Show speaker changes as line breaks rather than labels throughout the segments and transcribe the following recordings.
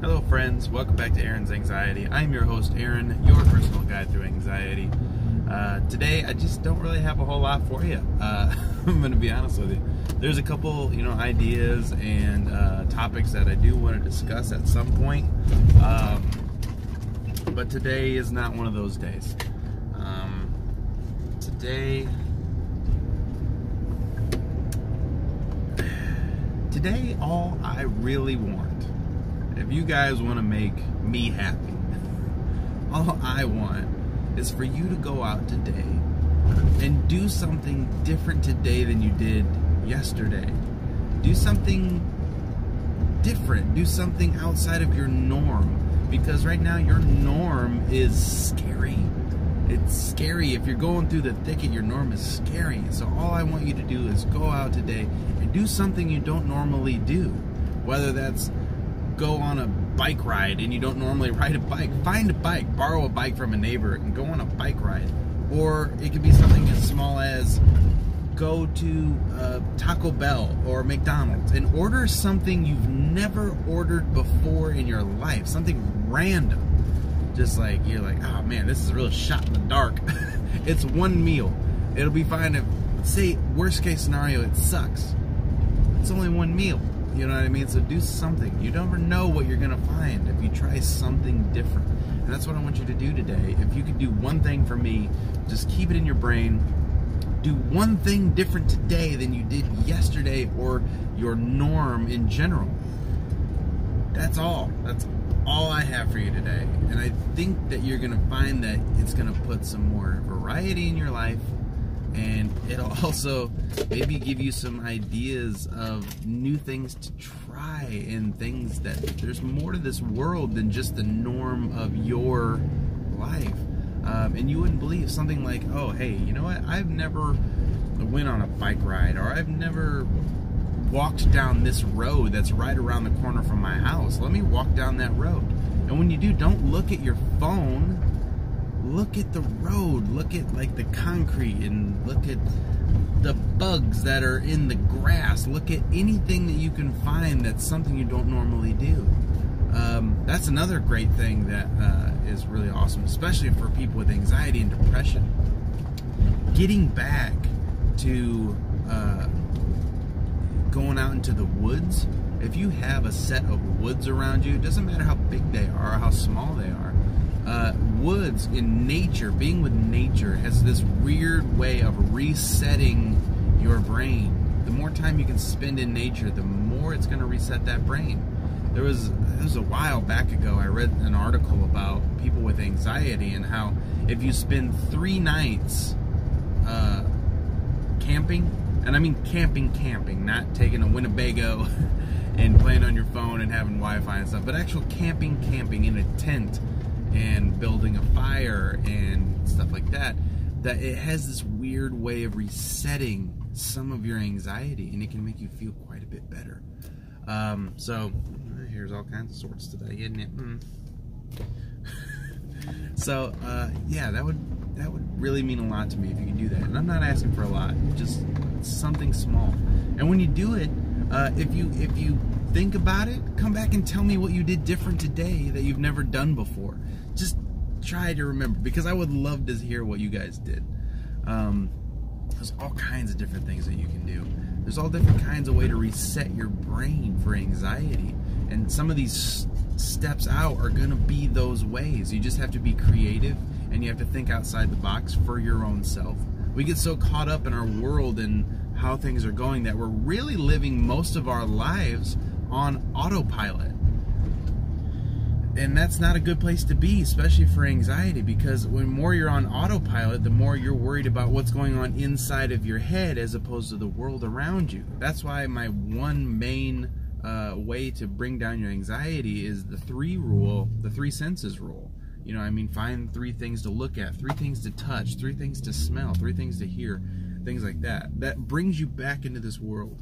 Hello friends, welcome back to Aaron's Anxiety. I'm your host Aaron, your personal guide through anxiety. Today I just don't really have a whole lot for you. I'm going to be honest with you. There's a couple, ideas and topics that I do want to discuss at some point. But today is not one of those days. Today all I really want, if you guys want to make me happy, all I want is for you to go out today and do something different today than you did yesterday. Do something different. Do something outside of your norm. Because right now your norm is scary. It's scary. If you're going through the thicket, your norm is scary. So all I want you to do is go out today and do something you don't normally do. Whether that's go on a bike ride and you don't normally ride a bike. Find a bike, borrow a bike from a neighbor and go on a bike ride. Or it could be something as small as go to Taco Bell or McDonald's and order something you've never ordered before in your life. Something random. Just like, you're like, oh man, this is a real shot in the dark. It's one meal. It'll be fine if, say, worst case scenario, it sucks. It's only one meal. You know what I mean? So do something. You never know what you're going to find if you try something different. And that's what I want you to do today. If you could do one thing for me, just keep it in your brain. Do one thing different today than you did yesterday or your norm in general. That's all. That's all I have for you today. And I think that you're going to find that it's going to put some more variety in your life. And it'll also maybe give you some ideas of new things to try and things that there's more to this world than just the norm of your life. And you wouldn't believe something like, oh, hey, you know what? I've never went on a bike ride, or I've never walked down this road that's right around the corner from my house. Let me walk down that road. And when you do, don't look at your phone. Look at the road, look at like the concrete, and look at the bugs that are in the grass. Look at anything that you can find that's something you don't normally do. That's another great thing that is really awesome, especially for people with anxiety and depression. Getting back to going out into the woods. If you have a set of woods around you, it doesn't matter how big they are or how small they are. Woods in nature, being with nature, has this weird way of resetting your brain. The more time you can spend in nature, the more it's going to reset that brain. It was a while back ago, I read an article about people with anxiety and how if you spend 3 nights camping, and I mean camping, not taking a Winnebago and playing on your phone and having Wi-Fi and stuff, but actual camping in a tent and building a fire and stuff like that, that it has this weird way of resetting some of your anxiety, and it can make you feel quite a bit better. So here's all kinds of sorts today, isn't it? So yeah, that would really mean a lot to me if you can do that. And I'm not asking for a lot, just something small. And when you do it, if you think about it, come back and tell me what you did different today that you've never done before. Just try to remember, because I would love to hear what you guys did. There's all kinds of different things that you can do. There's all different kinds of ways to reset your brain for anxiety. And some of these steps out are going to be those ways. You just have to be creative, and you have to think outside the box for your own self. We get so caught up in our world and how things are going that we're really living most of our lives on autopilot. And that's not a good place to be, especially for anxiety, because when more you're on autopilot, the more you're worried about what's going on inside of your head as opposed to the world around you. That's why my one main way to bring down your anxiety is the 3 rule, the 3 senses rule. You know, I mean, find 3 things to look at, 3 things to touch, 3 things to smell, 3 things to hear, things like that. That brings you back into this world.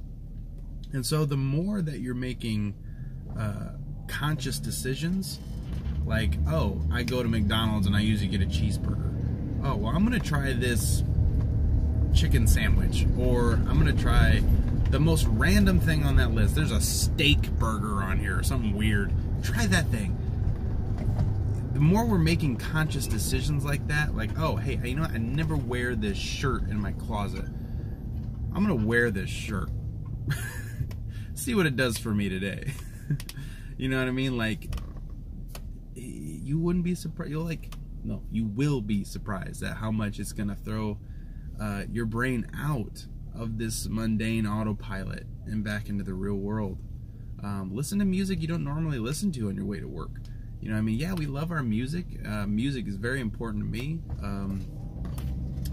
And so the more that you're making conscious decisions, like, oh, I go to McDonald's and I usually get a cheeseburger. Oh, well, I'm going to try this chicken sandwich, or I'm going to try the most random thing on that list. There's a steak burger on here, or something weird. Try that thing. The more we're making conscious decisions like that, like, oh, hey, you know what? I never wear this shirt in my closet. I'm going to wear this shirt. See what it does for me today. You know what I mean? Like, you wouldn't be surprised. You will be surprised at how much it's going to throw your brain out of this mundane autopilot and back into the real world. Listen to music you don't normally listen to on your way to work. You know what I mean? Yeah, we love our music. Music is very important to me.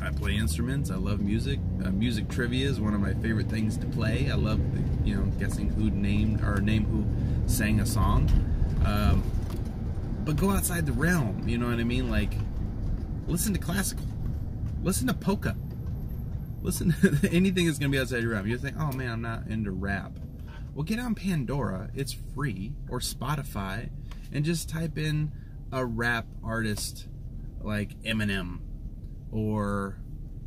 I play instruments. I love music. Music trivia is one of my favorite things to play. I love, guessing who name who sang a song. But go outside the realm. You know what I mean? Like, listen to classical. Listen to polka. Listen to anything that's gonna be outside your realm. You're thinking, oh man, I'm not into rap. Well, get on Pandora. It's free, or Spotify, and just type in a rap artist like Eminem, or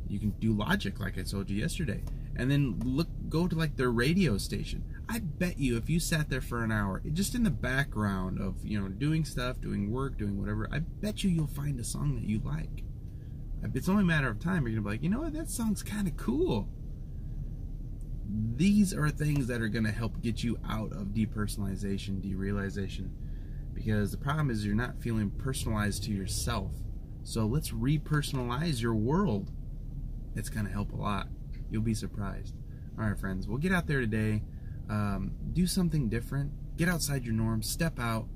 you can do Logic like I told you yesterday, and then go to like their radio station. I bet you if you sat there for an hour, just in the background of doing stuff, doing work, doing whatever, I bet you'll find a song that you like. It's only a matter of time. You're gonna be like, you know what, that song's kind of cool. These are things that are gonna help get you out of depersonalization, derealization. Because the problem is you're not feeling personalized to yourself. So let's repersonalize your world. It's going to help a lot. You'll be surprised. All right, friends. We'll get out there today. Do something different. Get outside your norms. Step out.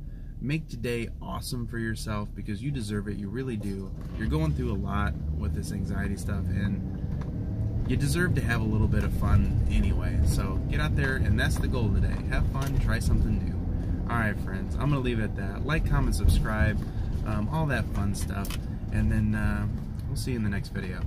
Make today awesome for yourself because you deserve it. You really do. You're going through a lot with this anxiety stuff, and you deserve to have a little bit of fun anyway. So get out there, and that's the goal today. Have fun. Try something new. Alright, friends, I'm going to leave it at that. Like, comment, subscribe, all that fun stuff. And then we'll see you in the next video.